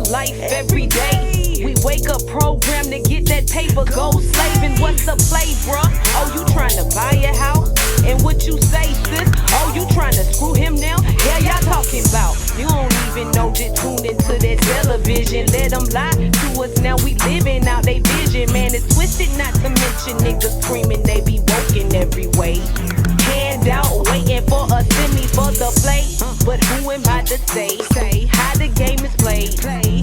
life every day. We wake up programmed to get that paper, go slaving. What's the play, bruh? Oh, you trying to buy a house? And what you say, sis? Oh, you trying to screw him now? Yeah, y'all talking about. You don't even know, just tune into that television. Let them lie to us, now we living out they vision. Man, it's twisted, not to mention niggas screaming they be woken every way. Hand out, waiting for a semi for the play. But who am I to say how the game is played?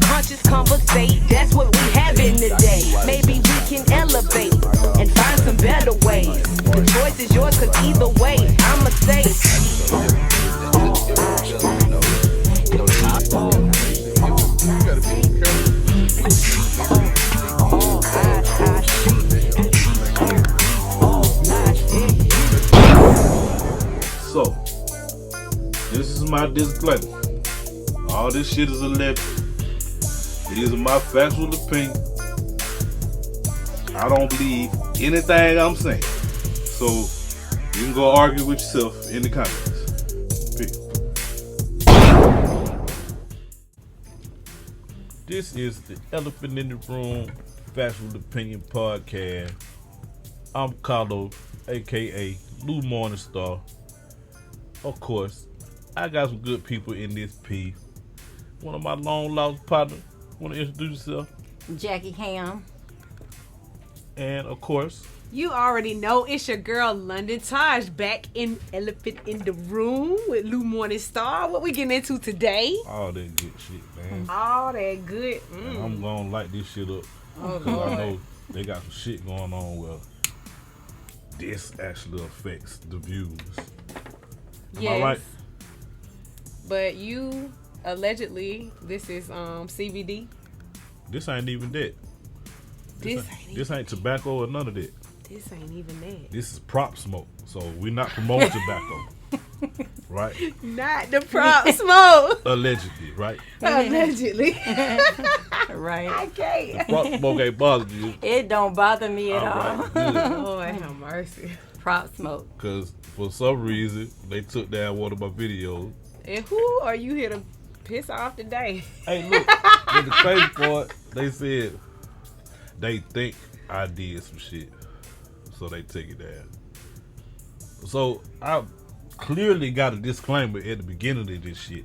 Conscious conversate, that's what we having today. Maybe we can elevate and find some better ways. The choice is yours, cause either way, I'ma say. So, this is my disclaimer. All this shit is alleged. These are my factual opinions. I don't believe anything I'm saying. So, you can go argue with yourself in the comments. This is the Elephant in the Room Factual Opinion Podcast. I'm Carlo, aka Lou Morningstar. Of course, I got some good people in this piece. One of my long lost partners. Want to introduce yourself? Jackie Hamm. And of course, you already know it's your girl London Taj back in Elephant in the Room with Lou Morningstar. What we getting into today? all that good shit, man. All that good. And I'm gonna light this shit up because I know they got some shit going on where this actually affects the views. Am I right? But you allegedly, this is CBD. This ain't even that. This ain't tobacco or none of that. This ain't even that. This is prop smoke. So we're not promoting tobacco. Right? Not the prop smoke. Allegedly, right? Allegedly. Right. I can't. The prop smoke ain't bothering you. It don't bother me at all. Right, good. Lord have mercy. Prop smoke. Because for some reason, they took down one of my videos. And who are you here to piss off today? Hey, look. In the crazy part, they said they think I did some shit. So they take it down. So I clearly got a disclaimer at the beginning of this shit.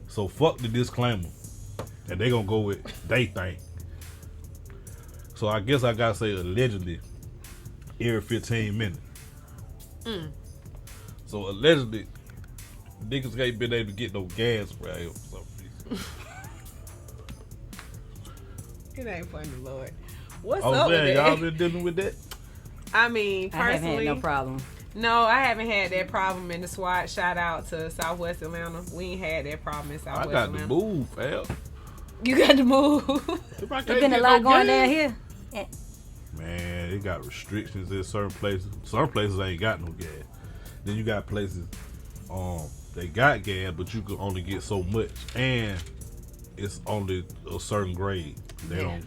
So fuck the disclaimer. And they gonna go with they think. So I guess I gotta say allegedly every 15 minutes. So allegedly niggas ain't been able to get no gas right here for some reason. It ain't funny, Lord. What's Oh up man, with y'all that? been dealing with that? I mean, I haven't personally, had no problem. no, I haven't had that problem in the SWAT. Shout out to Southwest Atlanta. We ain't had that problem in Southwest I got Atlanta. to move, fam. You got to move. If I can't There's been a get lot no going gas. down here. Man, they got restrictions in certain places. Some places ain't got no gas. Then you got places, they got gas, but you can only get so much, and it's only a certain grade. They don't.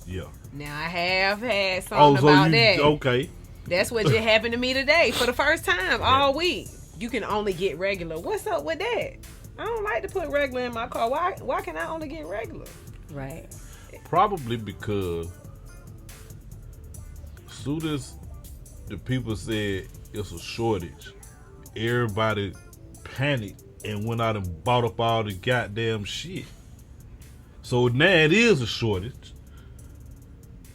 Yeah. Now I have had something about that. Okay. That's what just happened to me today for the first time all week. You can only get regular. What's up with that? I don't like to put regular in my car. Why can I only get regular? Right. Probably because soon as the people said it's a shortage, everybody panicked and went out and bought up all the goddamn shit. So now it is a shortage,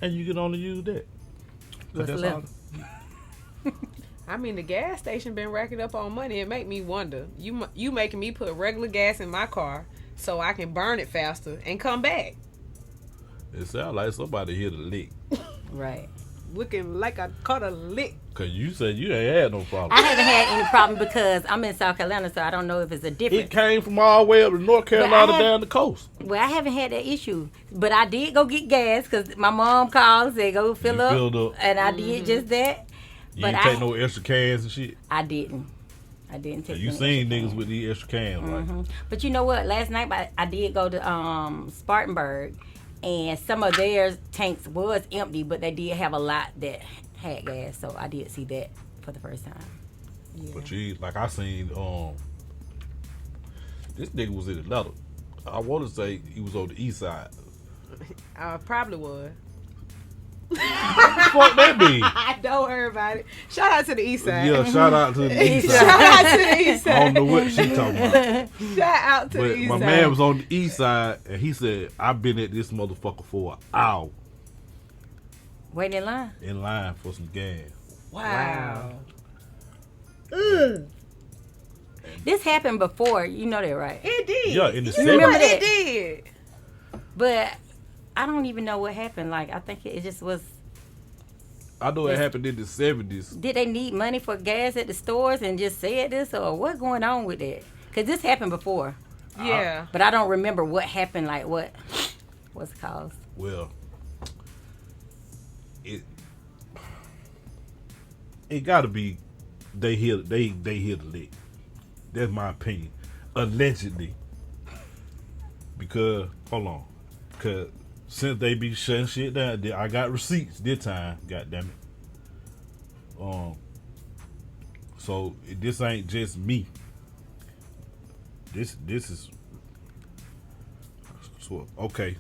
and you can only use that. 'Cause What's that's left? I mean, the gas station been racking up on money. It make me wonder. You making me put regular gas in my car so I can burn it faster and come back. It sounds like somebody hit a lick. Right. Looking like I caught a lick. Cause you said you ain't had no problem. I haven't had any problem because I'm in South Carolina, so I don't know if it's a difference. It came from all the way up to North Carolina down the coast. Well, I haven't had that issue, but I did go get gas because my mom called and said go fill You up, filled up. and I did just that. You But didn't take no extra cans and shit. I didn't take. You any seen extra niggas cans. with these extra cans, right? But you know what? Last night I did go to Spartanburg, and some of their tanks was empty, but they did have a lot that had gas, so I did see that for the first time. Yeah. But you like I seen this nigga was in Atlanta. I want to say he was on the east side. I probably was. What the fuck that be? Don't worry about it. Shout out to the east side. Yeah, shout out to the east Shout side. out to the east I side. don't know what she talking about. Shout out to But the east my side. man was on the east side, and he said, I've been at this motherfucker for an hour Waiting in line. in line for some gas. Wow. This happened before. You know that, right? It did. Yeah, in the You remember 70s. that? It did. But I don't even know what happened. Like, I think it just was. I know it happened in the 70s. Did they need money for gas at the stores and just said this, or what's going on with that? Because this happened before, Yeah. but I don't remember what happened. Like, what's it caused? Well, it gotta be they hit the lick. That's my opinion. Allegedly. Because hold on. Cause since they be shutting shit down, I got receipts this time, god damn it. So this ain't just me. This is so okay.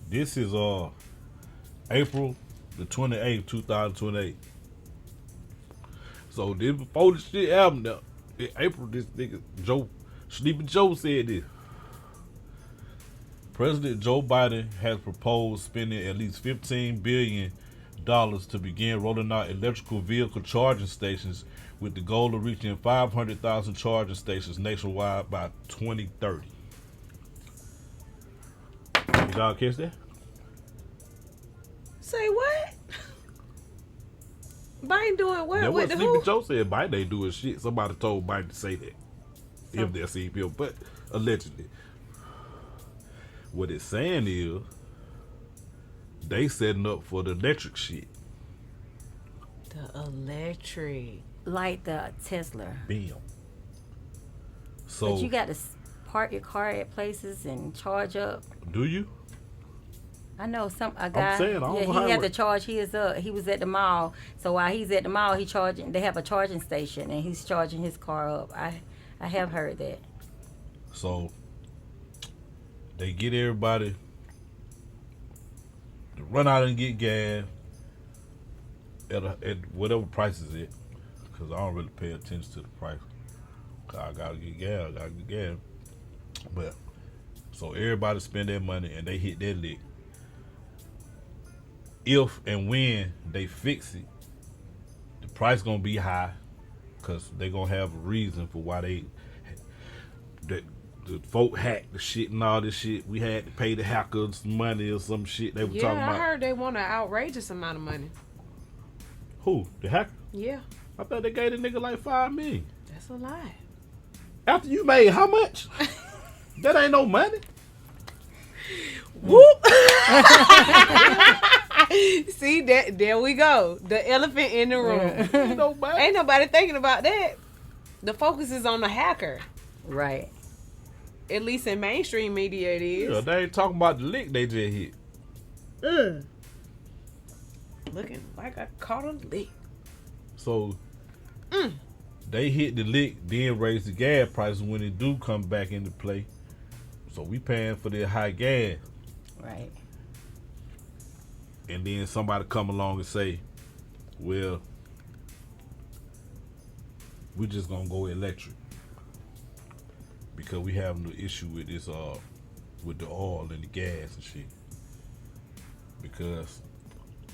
This is April the 28th, 2028. So this before the shit happened, in April, this nigga Sleepy Joe said this. President Joe Biden has proposed spending at least $15 billion to begin rolling out electrical vehicle charging stations with the goal of reaching 500,000 charging stations nationwide by 2030. Did y'all catch that? Say what? Biden doing what? That's With what the Sleepy who? Joe said. Biden ain't doing shit. Somebody told Biden to say that. If they're CPO, but allegedly. What it's saying is they setting up for the electric shit. The electric. Like the Tesla. Bam. So But you got to park your car at places and charge up. do you? I know a guy. saying, I don't know yeah, how he it had to work. charge his up. He was at the mall, so while he's at the mall, he charging. They have a charging station, and he's charging his car up. I have heard that. So they get everybody to run out and get gas at whatever price is it, because I don't really pay attention to the price. 'Cause I gotta get gas. But so everybody spend their money and they hit their lick. If and when they fix it, the price gonna be high, because they gonna have a reason for why the folk hacked the shit and all this shit. We had to pay the hackers money or some shit they were talking Yeah, I about. heard they want an outrageous amount of money. Who? The hacker? Yeah, I thought they gave the nigga like $5 million. that's a lot. After you made how much? That ain't no money. Whoop! See that? There we go. The elephant in the room. Ain't no money. Ain't nobody thinking about that. The focus is on the hacker. Right. At least in mainstream media, it Yeah, is. they ain't talking about the lick they just hit. Looking like I caught a lick. So they hit the lick, then raise the gas prices when it do come back into play. So we paying for the high gas. Right. And then somebody come along and say, well, we just gonna go electric because we having the issue with this with the oil and the gas and shit. Because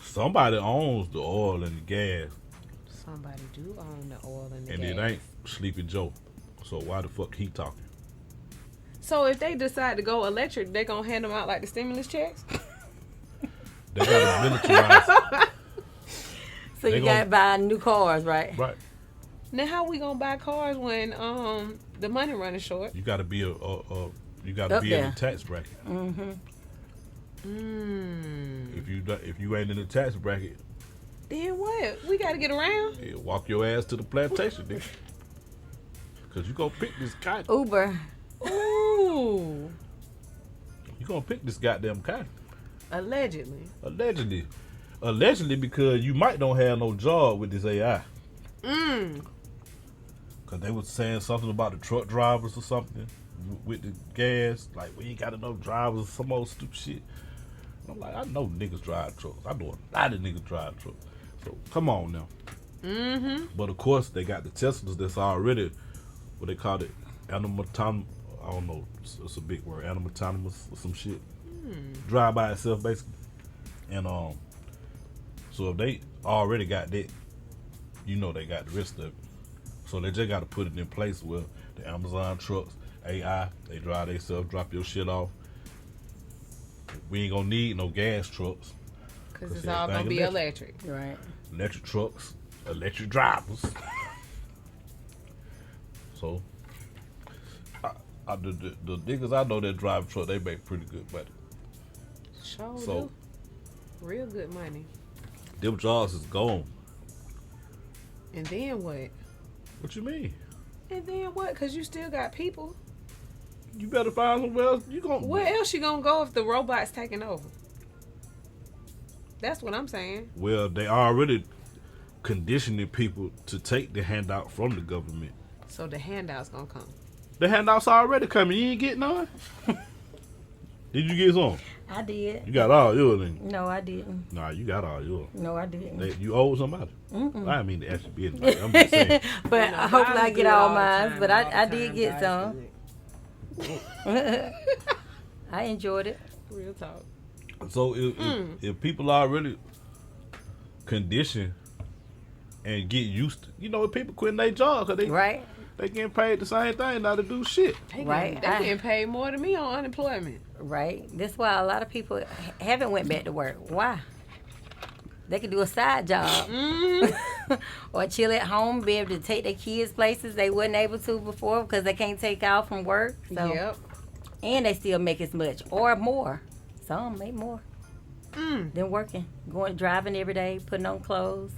somebody owns the oil and the gas, Somebody do own the oil and the and gas. it ain't Sleepy Joe. So why the fuck he talking? So if they decide to go electric, they gonna hand them out like the stimulus checks? They got to militarize. So They you gon- got to buy new cars, right? Right. Now how we gonna buy cars when the money running short? You got to be you got to Up be in there. the tax bracket. If you ain't in the tax bracket, Then what? We gotta get around. yeah, walk your ass to the plantation, nigga. Cause you gonna pick this cotton. Uber. Ooh. You gonna pick this goddamn cotton. Allegedly. Allegedly, because you might don't have no job with this AI. Cause they was saying something about the truck drivers or something. with the gas. Like, we ain't got enough drivers, some old stupid shit. I'm like, I know niggas drive trucks. I know a lot of niggas drive trucks. So come on now. Mm-hmm. But of course, they got the Teslas that's already, what they call it, animaton. I don't know. It's a big word, animatonous or some shit. Drive by itself basically. And so if they already got that, you know they got the rest of it. So they just got to put it in place where the Amazon trucks, AI, they drive themselves, drop your shit off. We ain't gonna need no gas trucks. Because it's all gonna be electric. Right. Electric trucks, electric drivers. So, the niggas I know that drive a truck, they make pretty good money. Sure So, do. Real good money. them jobs is gone. And then what? What you mean? And then what? Because you still got people. You better find somewhere else. You gonna Where else you gonna go if the robot's taking over? That's what I'm saying. Well, they already conditioning people to take the handout from the government. So the handout's gonna come. The handout's already coming. You ain't getting none? Did you get some? I did. You got all yours, didn't you? No, I didn't. Nah, you got all yours. No, I didn't. You owe somebody. I didn't mean to ask you business. I'm just saying. But You know, hopefully I God get good all the mine. time, But all the I did time, get God some. good. I enjoyed it. Real talk. So if people already conditioned and get used to, you know, if people quitting their jobs because Right. they getting paid the same thing now to do shit. Right. They getting paid more than me on unemployment. Right. That's why a lot of people haven't went back to work. Why? They could do a side job. Or chill at home, be able to take their kids places they wasn't able to before because they can't take off from work. So, Yep. and they still make as much or more. Some make more than working. Driving every day, putting on clothes.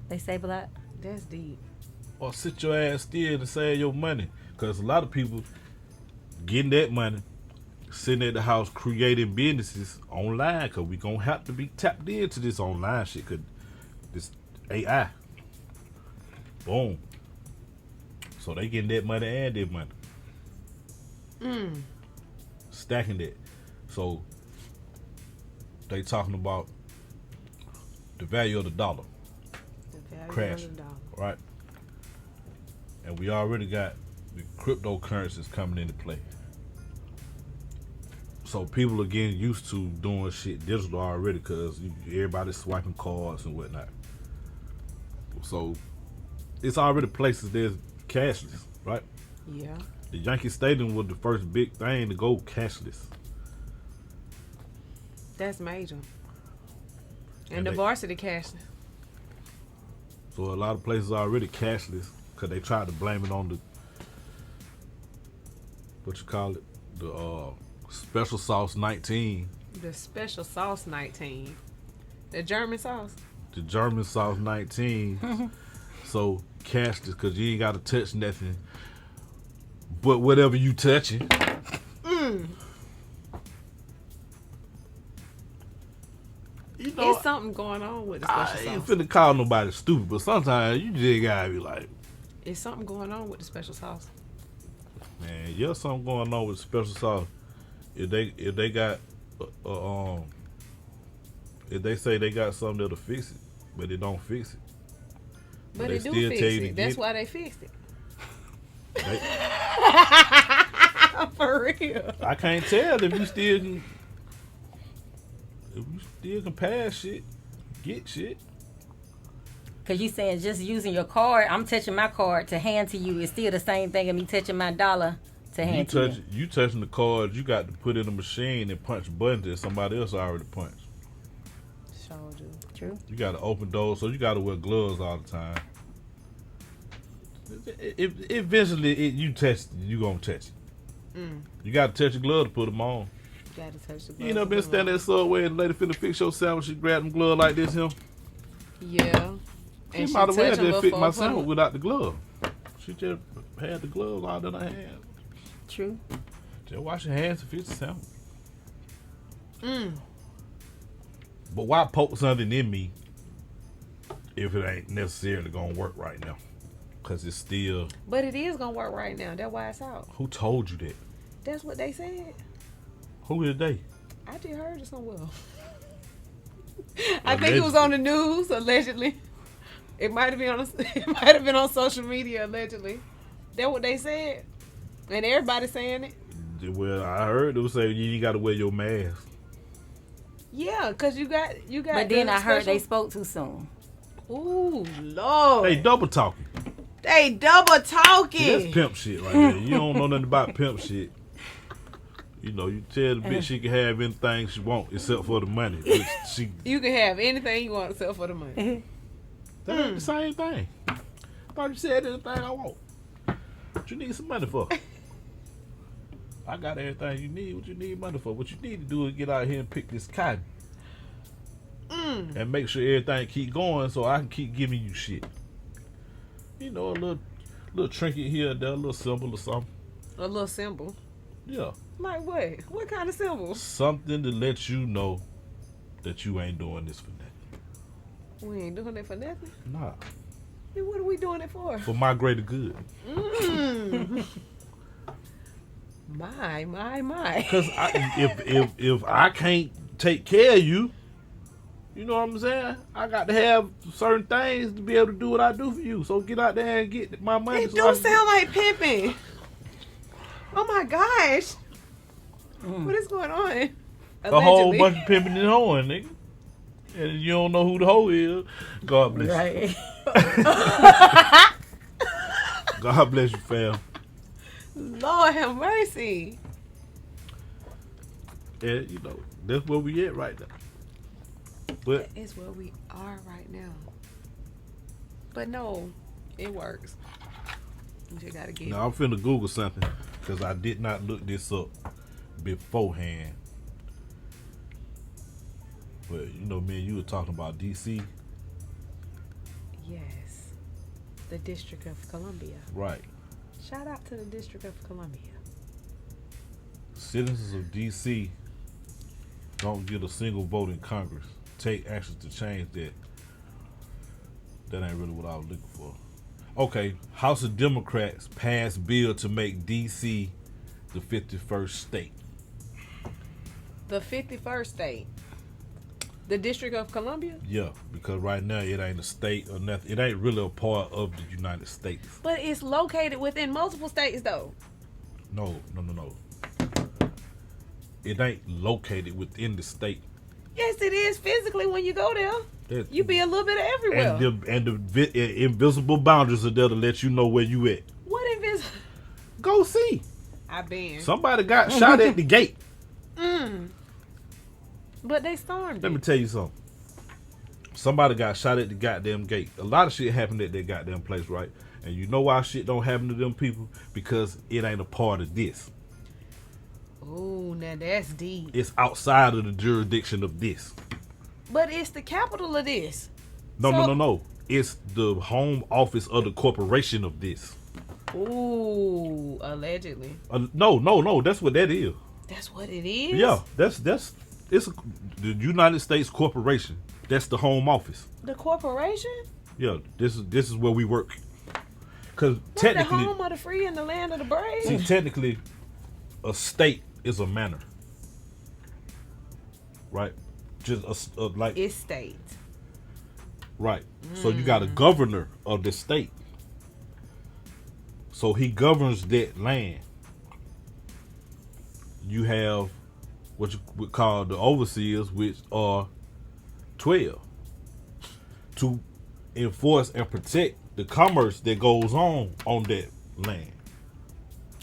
They save a lot. That's deep. Or sit your ass still to save your money. Because a lot of people getting that money, sitting at the house creating businesses online because we going to have to be tapped into this online shit because this AI. Boom. So they getting that money and their money. Stacking that. So they talking about the value of the dollar. The value Crash. of the dollar. Right? And we already got the cryptocurrencies coming into play. So people are getting used to doing shit digital already because everybody's swiping cards and whatnot. So it's already places there's cashless, right? Yeah. The Yankee Stadium was the first big thing to go cashless. That's major. And And the they- varsity cashless. So a lot of places are already cashless because they tried to blame it on the, what you call it, the special sauce 19, The special sauce 19. The German sauce. the German sauce 19. So cashless because you ain't got to touch nothing but whatever you touching. You know, It's something going on with the I special ain't sauce. finna call nobody stupid, but sometimes you just gotta be like, It's something going on with the special sauce. man, yeah, something going on with special sauce. If they got if they say they got something that'll fix it, but it don't fix it. But they it do still fix tell you to it. That's get why they fixed it. They, For real. I can't tell if you still can pass shit, get shit. Because you saying just using your card, I'm touching my card to hand to you. It's still the same thing as me touching my dollar to hand to you. You touching the cards, you got to put in a machine and punch buttons that somebody else already punched. Sure do. True. You got to open doors, so you got to wear gloves all the time. Eventually, you touch it, you gonna touch it. You got to touch your glove to put them on. Gotta touch the You ain't never been glove. standing at Subway and the lady finna fix your sandwich, she grab them gloves like this here. Yeah. She And might as well touch 'em just fit before my putting- sandwich without the glove. She just had the glove all in her hand. True. Just wash your hands and fix the sandwich. But why poke something in me if it ain't necessarily gonna work right now? Cause it's still. But it is gonna work right now. That's why it's out. Who told you that? That's what they said. Who is they? I just heard it somewhere. I think it was on the news, allegedly. It might have been on social media, allegedly. That's what they said. And everybody's saying it. Well, I heard it was saying you got to wear your mask. Yeah, because you got. But then I heard they spoke too soon. Ooh, Lord. They double talking. They double talking. See, that's pimp shit right there. You don't know nothing about pimp shit. You know, you tell the bitch she can have anything she want except for the money. You can have anything you want except for the money. That ain't the same thing. I thought you said anything I want. What you need some money for? I got everything you need. What you need money for? What you need to do is get out here and pick this cotton. And make sure everything keep going so I can keep giving you shit. You know, a little trinket here and there, a little symbol or something. A little symbol? Yeah. Like what? What kind of symbol? Something to let you know that you ain't doing this for nothing. We ain't doing it for nothing? Nah. Then what are we doing it for? For my greater good. My. Because if I can't take care of you, you know what I'm saying? I got to have certain things to be able to do what I do for you. So get out there and get my money. It do sound like pimping. Oh my gosh. What is going on? Allegedly. A whole bunch of pimping and hoeing, nigga. And you don't know who the hoe is. God bless you. Right. God bless you, fam. Lord have mercy. And, you know, that's where we at right now. But That is where we are right now. But no, it works. You just gotta get now I'm finna Google something because I did not look this up beforehand. But, you know, me and you were talking about D.C. Yes. The District of Columbia. Right. Shout out to the District of Columbia. Citizens of D.C. don't get a single vote in Congress. Take action to change that. That ain't really what I was looking for. Okay, House of Democrats passed bill to make D.C. the 51st state. The 51st state. The District of Columbia? Yeah, because right now it ain't a state or nothing. It ain't really a part of the United States. But it's located within multiple states, though. No. It ain't located within the state. Yes, it is physically when you go there. You be a little bit of everywhere. And the invisible boundaries are there to let you know where you at. What invisible? Go see. I been. Somebody got shot at the gate. But they stormed Let me it. tell you something. Somebody got shot at the goddamn gate. A lot of shit happened at that goddamn place, right? And you know why shit don't happen to them people? Because it ain't a part of this. Oh, now that's deep. It's outside of the jurisdiction of this. But it's the capital of this. No. It's the home office of the corporation of this. Ooh, allegedly. No. That's what that is. That's what it is? Yeah, it's the United States corporation. That's the home office. The corporation? Yeah, this is where we work. Because Not the technically, home of the free and the land of the brave? see, technically, a state is a manor, right? Just like It's state. right. So you got a governor of the state. So he governs that land. You have what you would call the overseers, which are 12, to enforce and protect the commerce that goes on that land.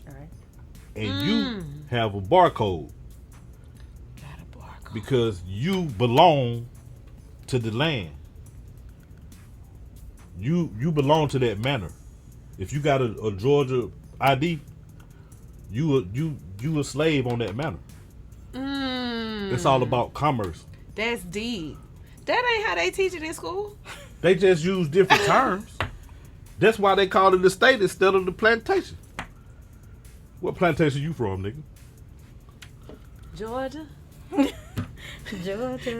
All right. And you have a barcode Got a barcode. because you belong to the land. You belong to that manor. If you got a Georgia ID, you a slave on that manor. It's all about commerce. That's deep. That ain't how they teach it in school. They just use different terms. That's why they call it the state instead of the plantation. What plantation you from, nigga? Georgia? Georgia.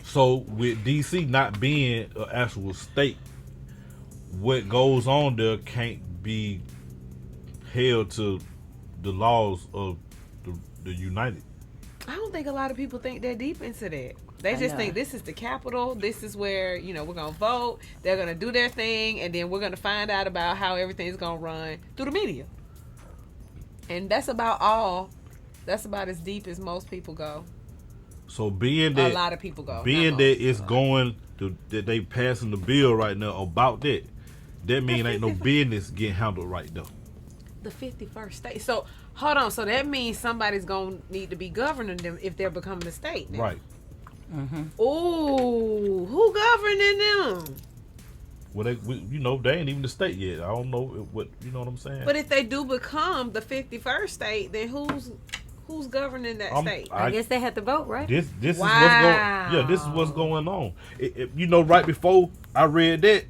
So with DC not being an actual state, what goes on there can't be held to the laws of the United. I don't think a lot of people think that deep into that. They I just know. think this is the capital. This is where, we're going to vote. They're going to do their thing. And then we're going to find out about how everything's going to run through the media. And that's about all. That's about as deep as most people go. So being that A lot of people go. being Not that most, it's a lot. going to, that they passing the bill right now about that mean ain't no business getting handled right though. The 51st state. So, hold on. So that means somebody's going to need to be governing them if they're becoming a state now. Right. Ooh, who governing them? Well, they ain't even the state yet. I don't know what, you know what I'm saying? But if they do become the 51st state, then who's governing that state? I guess they have to vote, right? This is Wow. what's going. Yeah, this is what's going on. Right before I read that,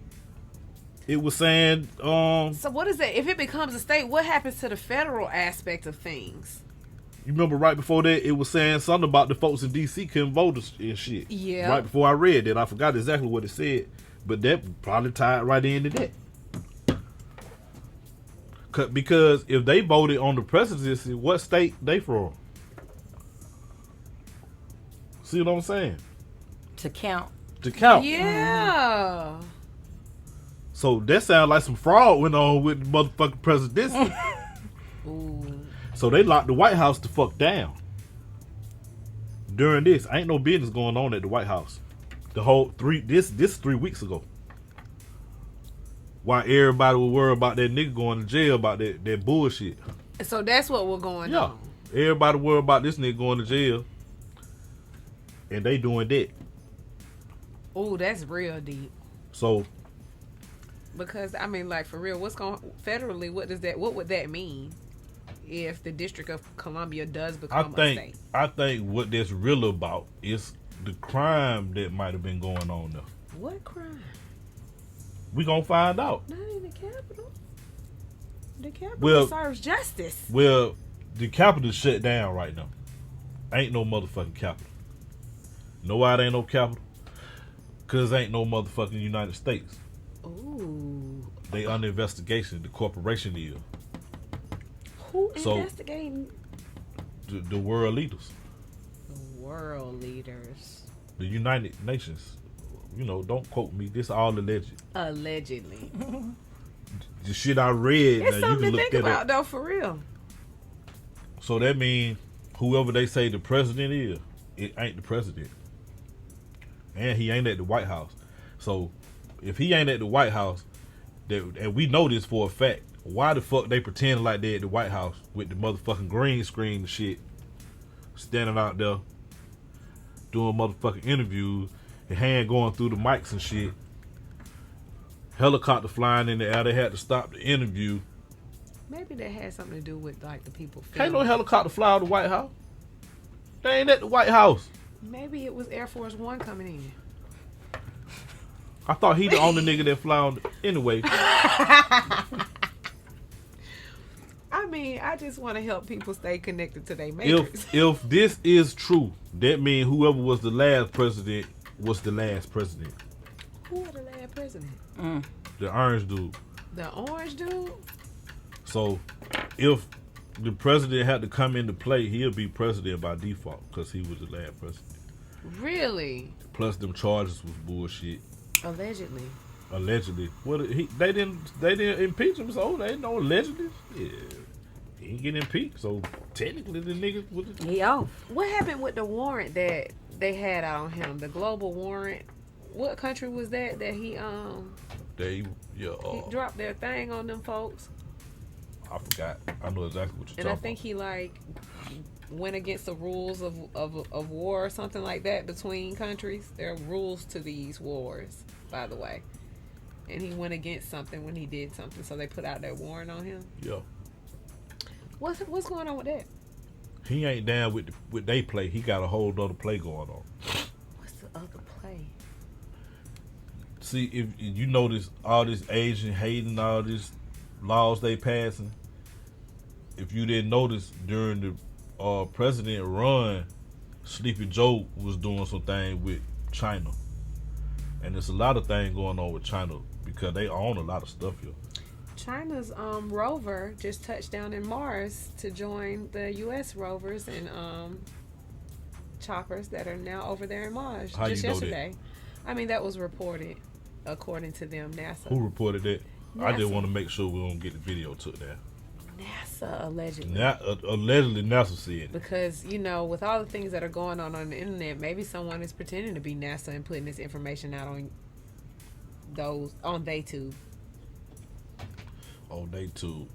it was saying, So what is that? If it becomes a state, what happens to the federal aspect of things? you remember right before that, it was saying something about the folks in D.C. couldn't vote and shit. Yeah. Right before I read that, I forgot exactly what it said, but that probably tied right into that. Because if they voted on the presidency, what state they from? See what I'm saying? To count. To count. Yeah. So that sounds like some fraud went on with the motherfucking presidency. Ooh. So they locked the White House the fuck down. During this, ain't no business going on at the White House. The whole this 3 weeks ago. Why everybody was worried about that nigga going to jail about that bullshit. So that's what we're going Yeah. on. Everybody worried about this nigga going to jail. And they doing that. Ooh, that's real deep. So Because like for real, federally? What would that mean if the District of Columbia does become a state? I think what that's real about is the crime that might have been going on there. What crime? We gonna find out. Not in the Capitol. The Capitol Well- serves justice. Well, the Capitol shut down right now. Ain't no motherfucking Capitol. Know why there ain't no Capitol? Cause ain't no motherfucking United States. Ooh. They under investigation. The corporation is Who So- investigating the world leaders, the world leaders? the United Nations. Don't quote me. This all alleged. Allegedly. The shit I read. It's now you something can to look think that about, up. though, for real. So that means whoever they say the president is, it ain't the president, and he ain't at the White House. So if he ain't at the White House, and we know this for a fact, why the fuck they pretend like they at the White House with the motherfucking green screen and shit, standing out there doing motherfucking interviews, and hand going through the mics and shit, helicopter flying in the air. They had to stop the interview. Maybe that had something to do with like the people. Can't no filming. helicopter fly out the White House. They ain't at the White House. Maybe it was Air Force One coming in. I thought he the only nigga that fly on anyway. I just want to help people stay connected to their matrix. If this is true, that means whoever was the last president was the last president. Who was the last president? The orange dude. The orange dude? So if the president had to come into play, he'll be president by default because he was the last president. Really? Plus them charges was bullshit. Allegedly. Allegedly. They didn't impeach him, so they ain't no allegedly. Yeah. He ain't getting impeached, so technically the nigga was He off. What happened with the warrant that they had out on him? The global warrant. What country was that he he dropped their thing on them folks? I forgot. I know exactly what you're And I talking think he went against the rules of war or something like that between countries. There are rules to these wars, by the way. And he went against something when he did something, so they put out that warrant on him. Yeah. What's going on with that? He ain't down with they play. He got a whole other play going on. What's the other play? See, if you notice all this Asian hating, all these laws they passing, if you didn't notice during the President run, Sleepy Joe was doing some thing with China. And there's a lot of things going on with China because they own a lot of stuff here. China's rover just touched down in Mars to join the U.S. rovers and choppers that are now over there in Mars. How just you know yesterday. I mean, that was reported according to them. NASA. Who reported that? I just NASA. want to make sure we don't get the video took down. NASA allegedly. Allegedly, NASA said. Because, you know, with all the things that are going on the internet, maybe someone is pretending to be NASA and putting this information out on they tube. On day 2.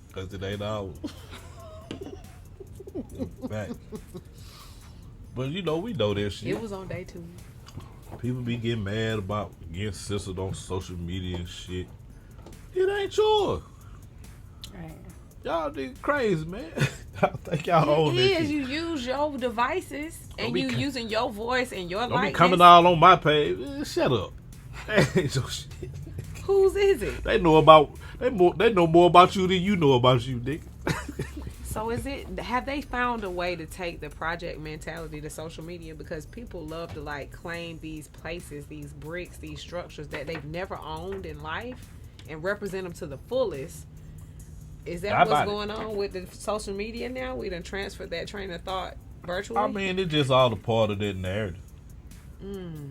Because it ain't ours. Back. But you know, we know that shit. It was on day 2. People be getting mad about getting censored on social media and shit. It ain't yours. Right. Y'all niggas crazy, man. I think y'all own It that is. shit. You use your devices and be you co- using your voice and your Don't be likeness. coming all on my page. Shut up. That ain't your shit. Whose is it? They know more about you than you know about you, nigga. So have they found a way to take the project mentality to social media? Because people love to like claim these places, these bricks, these structures that they've never owned in life and represent them to the fullest. Is that what's going on with the social media now? We done transferred that train of thought virtually? I mean, it's just all a part of that narrative.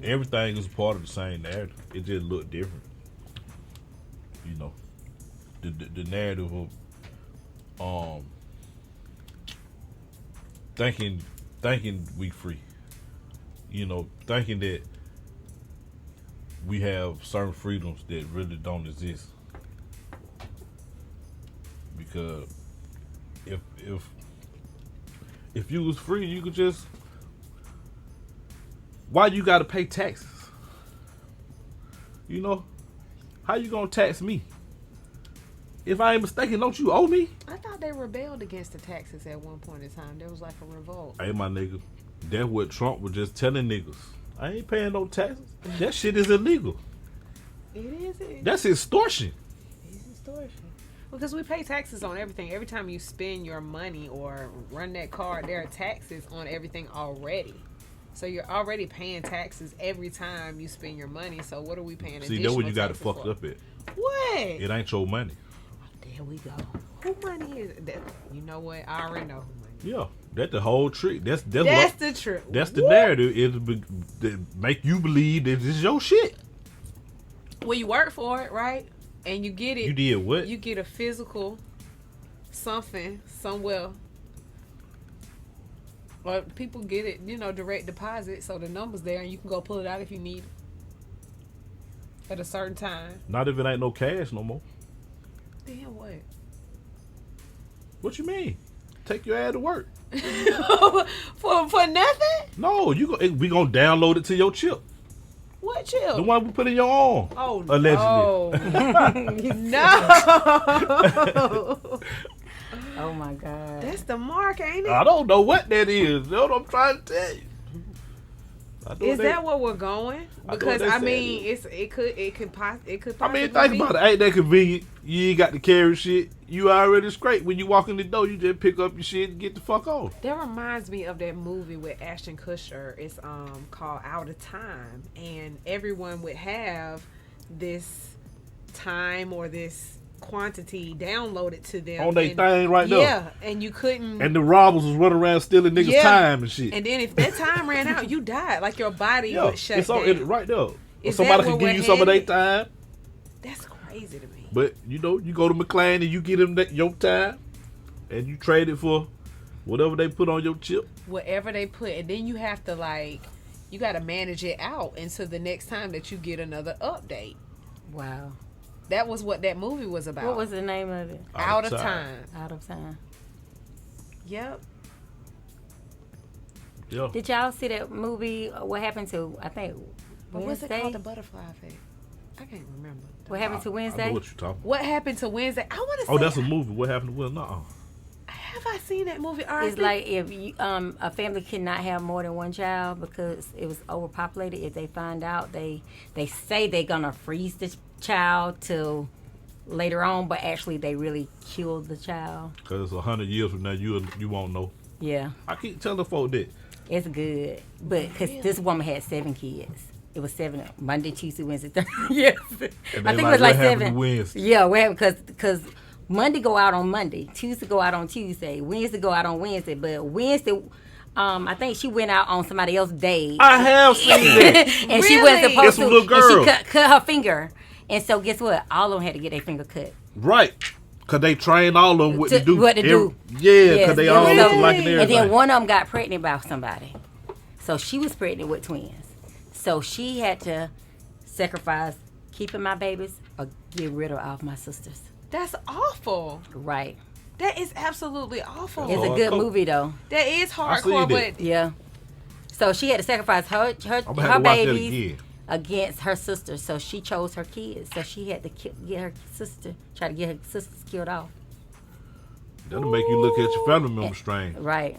Everything is part of the same narrative. It just look different. You know, the narrative of thinking we free. You know, thinking that we have certain freedoms that really don't exist. Because if you was free, you could just. Why you gotta pay taxes? You know, how you gonna tax me? If I ain't mistaken, don't you owe me? I thought they rebelled against the taxes at one point in time. There was like a revolt. Hey, my nigga, that's what Trump was just telling niggas. I ain't paying no taxes. That shit is illegal. It is. That's extortion. It's extortion. Because we pay taxes on everything. Every time you spend your money or run that card, there are taxes on everything already. So you're already paying taxes every time you spend your money. So what are we paying? See, that's what you got to taxes fuck for? up at. What? It ain't your money. There we go. Who money is that? You know what? I already know who money. Yeah, that's the whole trick. That's the truth. That's the narrative. It make you believe that this is your shit. Well, you work for it, right? And you get it. You did what? You get a physical something somewhere. Or people get it, you know, direct deposit, so the number's there and you can go pull it out if you need it at a certain time. Not if it ain't no cash no more. Then what? What you mean? Take your ass to work. for nothing? No, we gonna download it to your chip. What chip? The one we put in your arm. Oh, allegedly. No. Oh my God. That's the mark, ain't it? I don't know what that is. That's what I'm trying to tell you. Is that where we're going? Because I mean, it could possibly. I mean, think about it. Ain't that convenient? You ain't got to carry shit. You already straight. When you walk in the door, you just pick up your shit and get the fuck on. That reminds me of that movie with Ashton Kutcher. It's called Out of Time, and everyone would have this time or this quantity downloaded to them on their thing right there. Yeah, and you couldn't. And the robbers was running around stealing niggas' time and shit. And then if that time ran out, you died. Like your body would shut down. It's right there. Is somebody that can where give you we're some of their headed? time. That's crazy to me. But you know, you go to McLean and you get them your time, and you trade it for whatever they put on your chip. Whatever they put, and then you have to you got to manage it out until the next time that you get another update. Wow. That was what that movie was about. What was the name of it? Out of Time. Out of Time. Yep. Yeah. Did y'all see that movie? What happened to? I think. But what's it Wednesday? called? The Butterfly Effect. I can't remember. What happened to Wednesday? I know what you're talking about. What happened to Wednesday? I want to say. Oh, that's a movie. What happened to Will? No. Have I seen that movie? It's like if you, a family cannot have more than one child because it was overpopulated. If they find out, they say they're gonna freeze the child till later on, but actually they really killed the child. Because 100 years from now, you won't know. Yeah. I keep telling folk that. It's good, but because this woman had 7 kids. It was 7 Monday, Tuesday, Wednesday, Thursday. Yes, And I they think it was like what happened to 7. Wednesday? Yeah, what happened? Because Monday go out on Monday, Tuesday go out on Tuesday, Wednesday go out on Wednesday. But Wednesday, I think she went out on somebody else's day, I have seen that. and she wasn't Really? supposed It's a to. little girl. And she cut her finger, and so guess what? All of them had to get their finger cut. Right. Because they train all of them what to do. What to do. Yeah, because they all Really? look like and everything. And then one of them got pregnant by somebody. So she was pregnant with twins. So she had to sacrifice keeping my babies or get rid of all of my sisters. That's awful. Right. That is absolutely awful. It's a Hardcore. good movie though. That is I seen hardcore, that. but Yeah. So she had to sacrifice her I'm going to have to her watch that babies again. against her sisters. So she chose her kids. So she had to try to get her sisters killed off. That'll make you look at your family member strange. Right.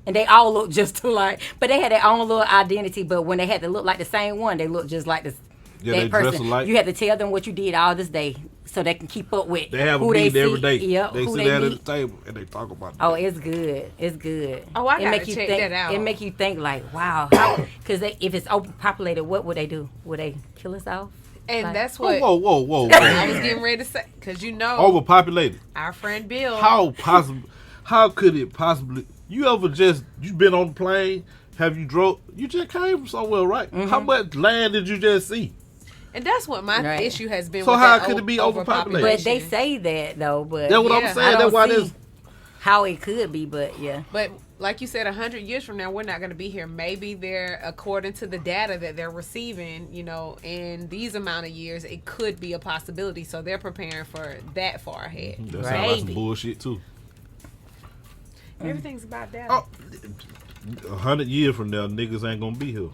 And they all look just alike. But they had their own little identity. But when they had to look like the same one, they looked just like this. Yeah, that they dress person. alike. You had to tell them what you did all this day so they can keep up with They have a who they meeting every see. day. Yep, They who sit they down at meet. the table and they talk about Oh, that. it's good. It's good. Oh, I It gotta make you check think, that out. It make you think like, wow, because if it's overpopulated, what would they do? Would they kill us off? and Like- that's Whoa, what whoa, whoa, I whoa. was getting ready to say. Because Overpopulated. our friend Bill. How could it possibly? You been on the plane? Have you drove? You just came from somewhere, right? Mm-hmm. How much land did you just see? And that's what my Right. issue has been. So with how that could it be overpopulation. But they say that though. But That's what Yeah, I'm I saying. don't That's why see this. how it could be. But yeah. But like you said, 100 years from now, we're not going to be here. Maybe they're, according to the data that they're receiving, in these amount of years, it could be a possibility. So they're preparing for that far ahead. That sounds like some Maybe. bullshit too. Everything's about data. Oh, 100 years from now, niggas ain't gonna be here.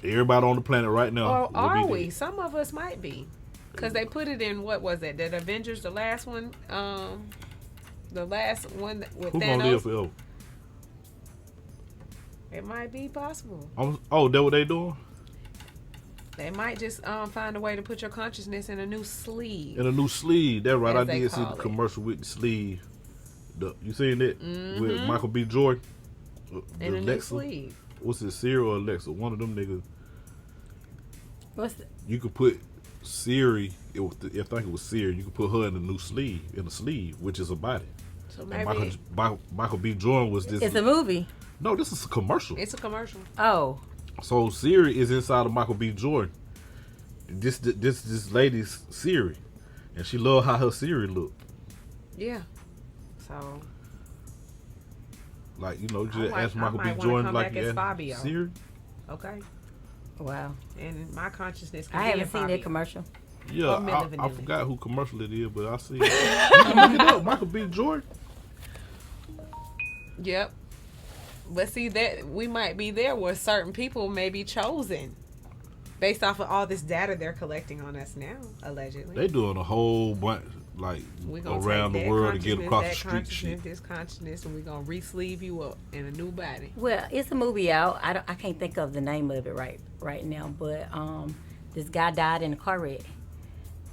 Everybody on the planet right now. Or will are be we? dead. Some of us might be. Because they put it in, what was it? That Avengers, the last one? The last one with Who gonna live Thanos? forever? It might be possible. Oh, that what they doing? They might just find a way to put your consciousness in a new sleeve. In a new sleeve. That right. As I they did see the call it. commercial with the sleeve. You seen that with Mhm. Michael B. Jordan? In a new Alexa? sleeve. What's it, Siri or Alexa? One of them niggas. What's the, You could put Siri. I think it was Siri. You could put her in a new sleeve, which is a body. So And maybe Michael B. Jordan was this. it's a movie. No, this is a commercial. it's a commercial. Oh. So Siri is inside of Michael B. Jordan. This lady's Siri, and she loved how her Siri looked. Yeah. So Like just might- ask I Michael might B. wanna Jordan come like back you as ask Fabio. Siri. okay. Wow. And my consciousness can I be haven't in seen Fabio. that commercial. Yeah, Or Milli I Vanilli. forgot who commercial it is, but I see it. You can look it up, Michael B. Jordan. Yep. But see that we might be there where certain people may be chosen based off of all this data they're collecting on us now, allegedly. They doing a whole bunch like We're gonna around take the that world to get consciousness, across the that street. consciousness, Shit. this consciousness, and we're gonna re-sleeve you up in a new body. Well, it's a movie out. I can't think of the name of it right now. But this guy died in a car wreck,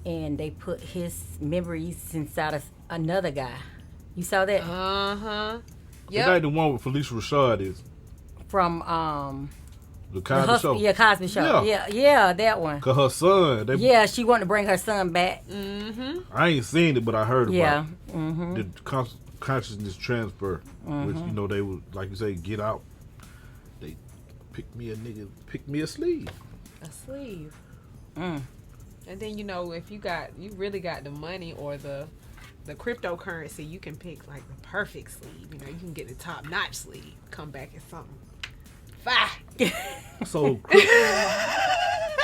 and they put his memories inside of another guy. You saw that Uh-huh. It ain't Yep. the one with Felicia Rashad is from the the Cosby Show. Yeah, Cosby Show. Yeah, that one. Cause her son, Yeah, she wanted to bring her son back. Mm-hmm. I ain't seen it, but I heard about Yeah. it. Mm-hmm. The consciousness transfer, which they would, like you say, get out. They pick me a sleeve. A sleeve. Mm. And then if you really got the money or the cryptocurrency, you can pick like the perfect sleeve. You can get the top notch sleeve. Come back as something. Fire. So,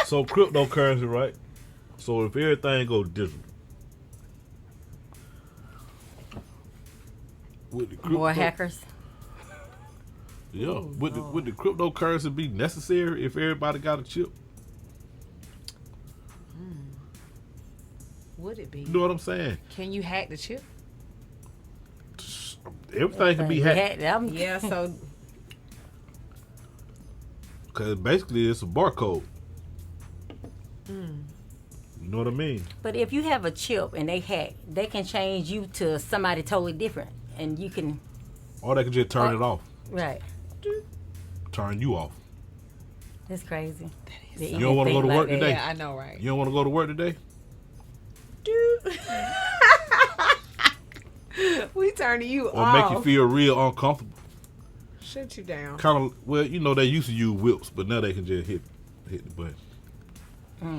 so cryptocurrency, right? So if everything goes digital, with the crypto, More hackers. yeah, would the cryptocurrency be necessary if everybody got a chip? Would it be? You know what I'm saying? Can you hack the chip? Everything can be hacked. Yeah, so Because basically it's a barcode. You know what I mean? But if you have a chip and they hack, they can change you to somebody totally different, and you can Or they can just turn it off. right. Turn you off. That's crazy. That You don't want to go to work today? Yeah, I know, right? You don't want to go to work today? Dude. We turning you Or off. make you feel real uncomfortable? Shut you down. Kind of, well, you know, they used to use whips, but now they can just hit the button.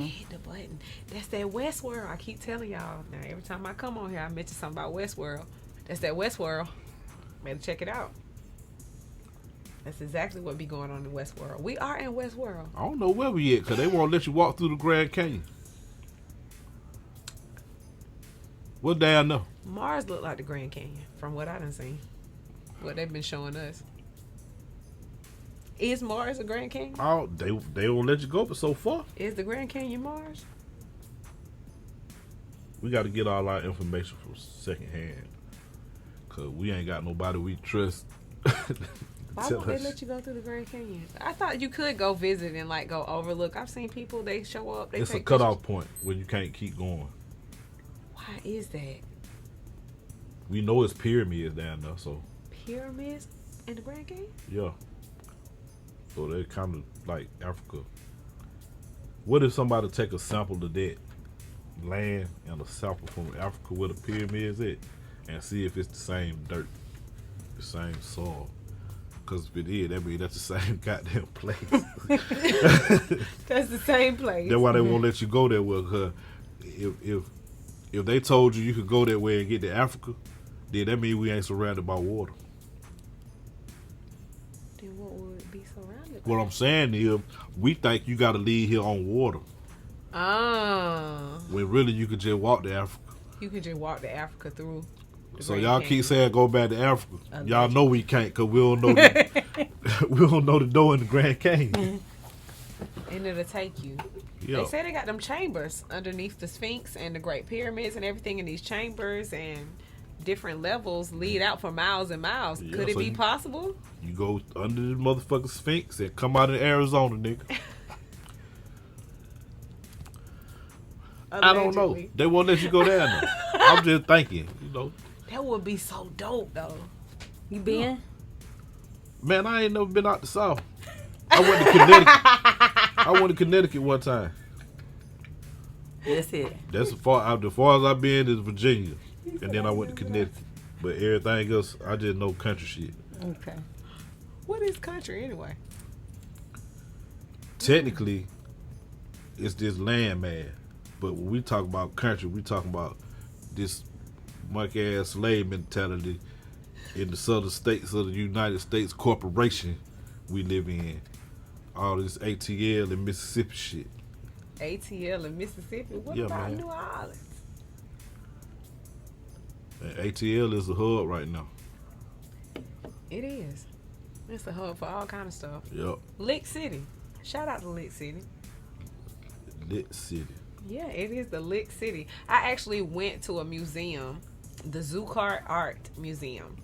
Hit the button. That's that Westworld. I keep telling y'all. Now, every time I come on here, I mention something about Westworld. That's that Westworld. Better check it out. That's exactly what be going on in Westworld. We are in Westworld. I don't know where we at, because they won't let you walk through the Grand Canyon. What down there? Mars look like the Grand Canyon, from what I done seen. What they've been showing us. Is Mars a Grand Canyon? Oh, they won't let you go but so far. Is the Grand Canyon Mars? We got to get all our information from secondhand, because we ain't got nobody we trust. Why won't they let you go through the Grand Canyon? I thought you could go visit and like go overlook. I've seen people, they show up. They It's a take cutoff point where you can't keep going. Why is that? We know it's pyramids down there, so Pyramids in the Grand Canyon? yeah. So they're kind of like Africa. What if somebody take a sample of that land and a sample from Africa where the pyramids at, and see if it's the same dirt, the same soil? Because if it is, that means that's the same goddamn place. That's the same place. That's why they won't let you go there. Well, cause if they told you could go that way and get to Africa, then that means we ain't surrounded by water. Then what would be surrounded by? What I'm saying is, we think you got to leave here on water, Ah. when really you could just walk to Africa. You could just walk to Africa through. the So Grand y'all Canyon. keep saying go back to Africa. Y'all know we can't, because we don't know we don't know the door in the Grand Canyon. And it'll take you. Yeah. They say they got them chambers underneath the Sphinx and the Great Pyramids, and everything in these chambers and different levels lead out for miles and miles. Yeah, Could it so be you- possible? You go under the motherfucking Sphinx and come out in Arizona, nigga. I don't know. Allegedly. They won't let you go down there. I'm just thinking, you know. That would be so dope, though. You been? Man, I ain't never been out the South. I went to Connecticut. I went to Connecticut one time. That's it. That's the far as I've been is Virginia. And then I went to Connecticut. But everything else, I just know country shit. Okay. What is country anyway? Technically, it's this landmass. But when we talk about country, we talking about this monkey-ass slave mentality in the southern states of the United States corporation we live in. All this ATL and Mississippi shit. ATL in Mississippi? What Yeah, about man. New Orleans? And ATL is the hub right now. It is. It's a hub for all kind of stuff. Yep. Lick City. Shout out to Lick City. Lit City. Yeah, it is the Lick City. I actually went to a museum, the Zucart Art Museum,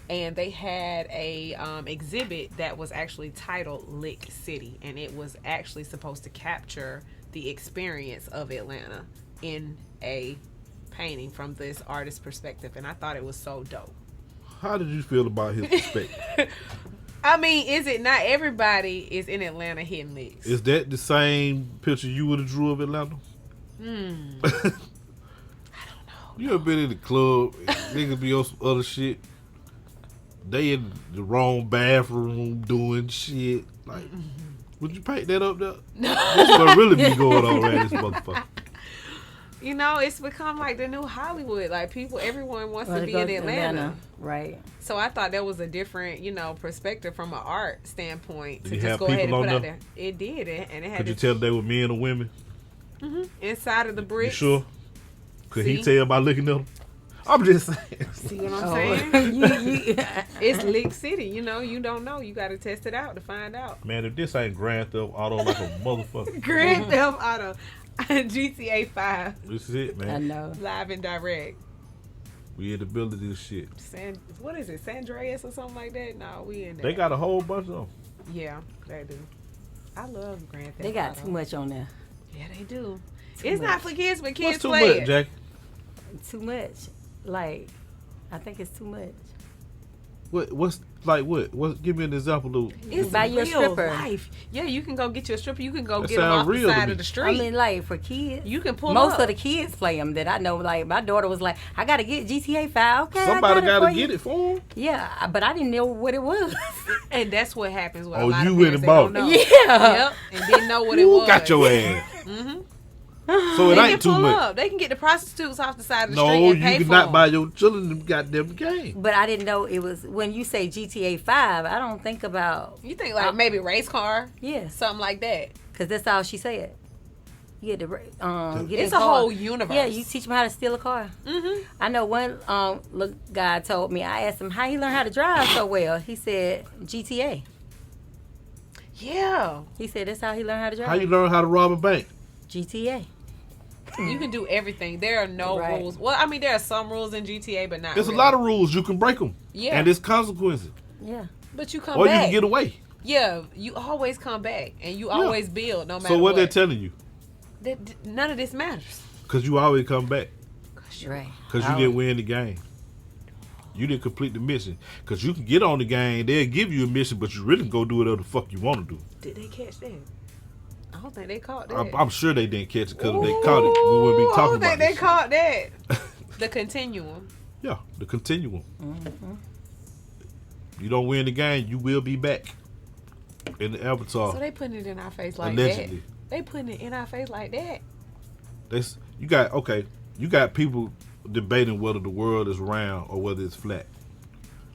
and they had a exhibit that was actually titled Lick City, and it was actually supposed to capture the experience of Atlanta in a painting from this artist's perspective, and I thought it was so dope. How did you feel about his perspective? I mean, is it not everybody is in Atlanta hitting licks? Is that the same picture you would have drew of Atlanta? I don't know. You ever been in the club, niggas be on some other shit? They in the wrong bathroom doing shit. Like, would you paint that up there? This what really be going on around this motherfucker. You know, it's become like the new Hollywood. Like everyone wants to be in Atlanta. Right. So I thought that was a different, perspective from an art standpoint Did to you just have go ahead and people put on out there? there. It did, and it had Could you this- tell they were men or women? inside of the You bricks. sure? Could he See? tell by looking at them? I'm just saying. See what I'm Oh. saying? It's Lick City. You don't know. You got to test it out to find out. Man, if this ain't Grand Theft Auto like a motherfucker, Grand Theft Auto, GTA 5, this is it, I man. know. live and direct. We in the building of this shit. What is it, San Andreas or something like that? No, we in there. They got a whole bunch of them. Yeah, they do. I love Grand Theft They got Auto. too much on there. Yeah, they do. Too It's not much. for kids, but kids What's too play much, it. Jackie? Too much. Like, I think it's too much. What's like what? What? Give me an example of. It's Buy you a real stripper. life. Yeah, you can go get you a stripper. You can go That get them sound off the real to side me. of the I street. mean, like for kids, You can pull most up. of the kids play them that I know. Like my daughter was like, I gotta get GTA 5. Okay, Somebody got gotta for get you. it for him. Yeah, but I didn't know what it was. And that's what happens with Oh, a lot you of went parents and that bought don't it. know. Yeah. Yep, and didn't know what it Who was. got your ass? Mm-hmm. So it They ain't can too pull much. up. They can get the prostitutes off the side of the No, street you and pay for cannot them. buy your children them goddamn game. But I didn't know it was when you say GTA 5. I don't think about You think like maybe race car, yes, something like that. because that's all she said. You had to get It's in a car. whole universe. Yeah, you teach them how to steal a car. Mm-hmm. I know one guy told me. I asked him how he learned how to drive so well. He said GTA. Yeah, He said that's how he learned how to drive. How you learn how to rob a bank? GTA. you can do everything. There are no Right. rules. Well, I mean, there are some rules in GTA, but not. There's really. a lot of rules. You can break them. Yeah. And there's consequences. Yeah. But you come Or you back. can get away. Yeah, you always come back, and you always build no matter So what what. they're telling you? None of this matters. Because you always come back. Right. Because you didn't win the game. You didn't complete the mission. Because you can get on the game, they'll give you a mission, but you really can go do whatever the fuck you want to do. Did they catch that? I don't think they caught that. I'm sure they didn't catch it, because if they caught it, we wouldn't be talking I about don't think they this caught that. The continuum. shit. Yeah, the continuum. Mm-hmm. You don't win the game, you will be back in the avatar. So they putting it in our face like Allegedly. that. They putting it in our face like that. You got people debating whether the world is round or whether it's flat.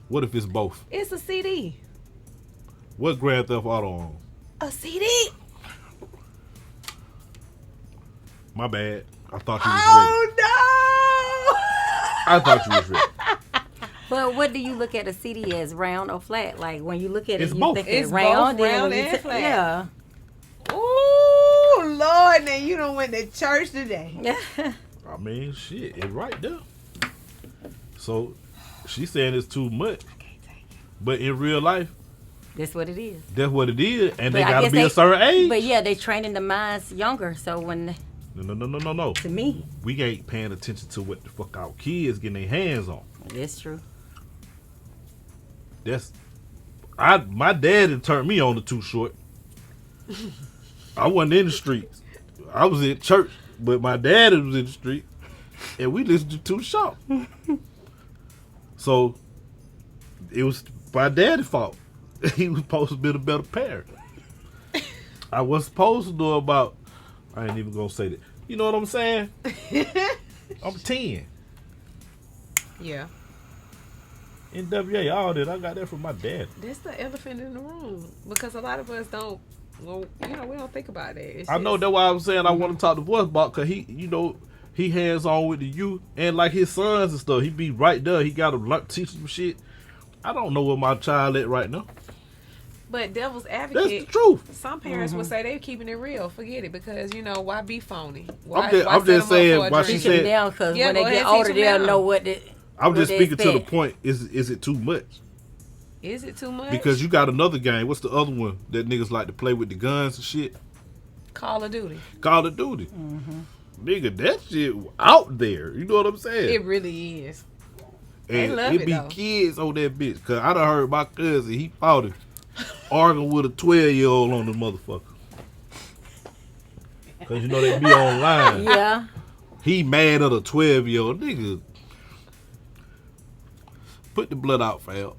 What if it's both? It's a CD. What Grand Theft Auto on? A CD? My bad. I thought you was ready. Oh I thought you was ready. But what do you look at a CD as, round or flat? Like when you look at It's it, you both. think It's it's both round, then round when you and ta- flat. Yeah. no! Ooh, Lord, now you done went to church today. I mean, shit, it's right there. So, she's saying it's too much. But in real life, That's what it is. that's what it is. And they But I got to guess be a certain age. But yeah, they training the minds younger. So when, No. to me, We ain't paying attention to what the fuck our kids getting their hands on. it's true. My dad had turned me on to Too Short. I wasn't in the streets. I was in church, but my dad was in the street, and we listened to Too Short. So it was my dad's fault. He was supposed to be a better parent. I was supposed to know about. I ain't even gonna say that. You know what I'm saying? I'm 10. Yeah. NWA, all that. I got that from my dad. That's the elephant in the room. Because a lot of us don't, well, we don't think about it. It's I know just- that's why I was saying I want to talk to Voice about, because he hands on with the youth and like his sons and stuff. He be right there. He got to teach them shit. I don't know where my child at right now. But devil's That's the advocate, truth. some parents would say they're keeping it real. Forget it, because, why be phony? Why, I'm just set 'em saying up for a why dream? she Teach them said- down because Yeah, when they go get ahead, teach older, them they'll now. know what. I'm what just they speaking to the expect. point. Is it too much? Is it too much? Because you got another game. What's the other one that niggas like to play with the guns and shit? Call of Duty. Call of Duty. Nigga, that shit out there. You know what I'm saying? It really is. they And love it it, be though. kids on that bitch. Cause I done heard my cousin, he fought it, arguing with a 12-year-old on the motherfucker. Cause they be online. Yeah. He mad at a 12-year-old nigga. Put the blood out, fam.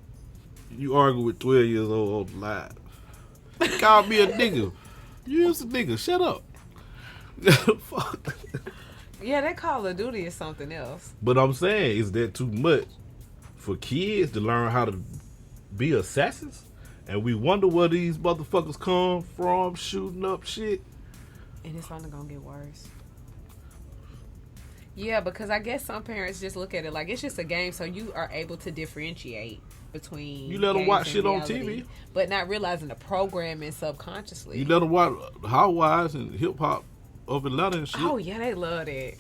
You argue with 12 years old on the line. Call me a nigga. You is a nigga. Shut up. Fuck. Yeah, that Call of Duty is something else. But I'm saying, is that too much for kids to learn how to be assassins? And we wonder where these motherfuckers come from shooting up shit. And it's only going to get worse. Yeah, because I guess some parents just look at it like it's just a game, so you are able to differentiate between. You let 'em games watch and shit on reality, TV. but not realizing the programming subconsciously. You let them watch Housewives and hip hop of Atlanta and shit. Oh yeah, they love that.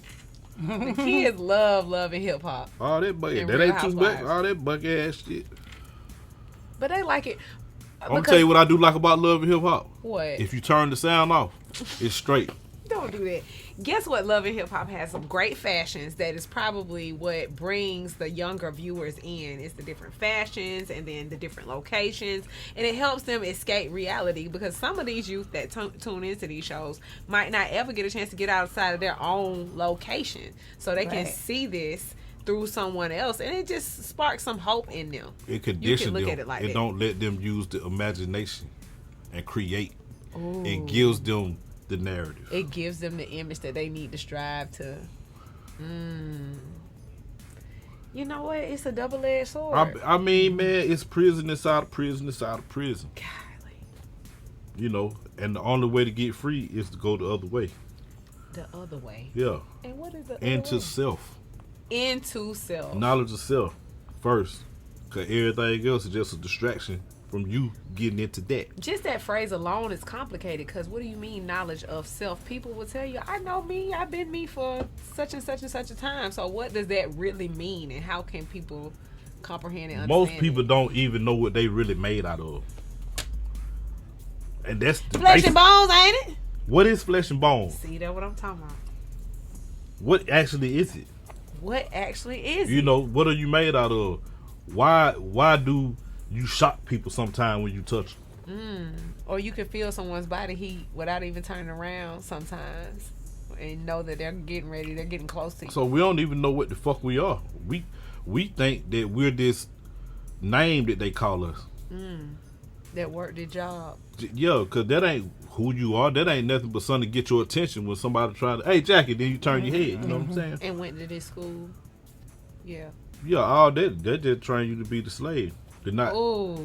The kids loving hip hop, All that bucket. And That Real ain't too much. Housewives. All that bucket ass shit. but they like it. I'm gonna tell you what I do like about Love and Hip Hop. What? If you turn the sound off, it's straight. No, don't do that. Guess what? Love and Hip Hop has some great fashions. That is probably what brings the younger viewers in. It's the different fashions and then the different locations, and it helps them escape reality because some of these youth that tune into these shows might not ever get a chance to get outside of their own location, so they can see this through someone else, and it just sparks some hope in them. It conditions them. At it like it that. Don't let them use the imagination and create. Ooh. It gives them the narrative. It gives them the image that they need to strive to. You know what? It's a double-edged sword. I mean, man, it's prison inside of prison inside of prison. Golly. You know, and the only way to get free is to go the other way. The other way. Yeah. And what is the other Into way? self. Into self. Knowledge of self first. Because everything else is just a distraction from you getting into that. Just that phrase alone is complicated because what do you mean knowledge of self? People will tell you, I know me, I've been me for such and such and such a time. So what does that really mean, and how can people comprehend and understand Most people don't even know what they really made out of. And that's the flesh basic. and bones, ain't it? What is flesh and bones? See, that's what I'm talking about. What actually is it? What actually is You it? know, what are you made out of? Why do you shock people sometime when you touch them? Or you can feel someone's body heat without even turning around sometimes and know that they're getting ready, they're getting close to you. So we don't even know what the fuck we are. We think that we're this name that they call us. That work their job. Yeah, because that ain't who you are. That ain't nothing but something to get your attention when somebody try to, hey, Jackie, then you turn your head. You know what I'm saying? And went to this school. Yeah. Yeah, all that just train you to be the slave. To not Oh.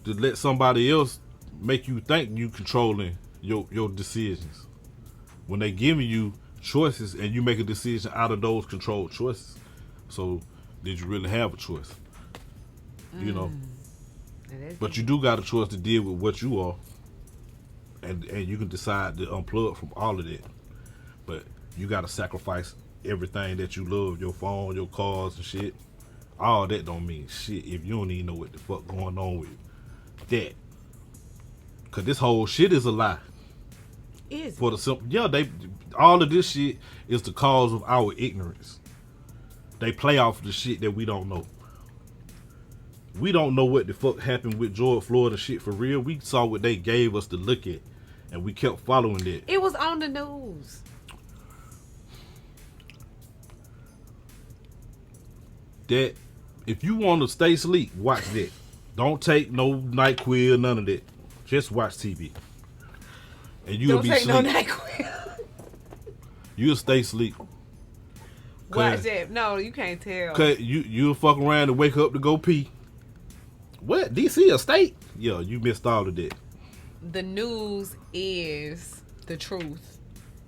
to let somebody else make you think you controlling your decisions. When they giving you choices and you make a decision out of those controlled choices. So did you really have a choice? You know. But you do got a choice to deal with what you are. And you can decide to unplug from all of that. But you got to sacrifice everything that you love, your phone, your cars and shit. All that don't mean shit if you don't even know what the fuck going on with that. Cause this whole shit is a lie. Is For the simple, all of this shit is the cause of our ignorance. They play off the shit that we don't know. We don't know what the fuck happened with George Floyd and shit for real. We saw what they gave us to look at, and we kept following that. It was on the news. That if you want to stay asleep, watch that. Don't take no NyQuil, none of that. Just watch TV, and you'll Don't be take no asleep. NyQuil. You'll stay asleep. Watch that. No, you can't tell. Cause you'll fuck around and wake up to go pee. What? DC a state? Yeah, you missed all of that. The news is the truth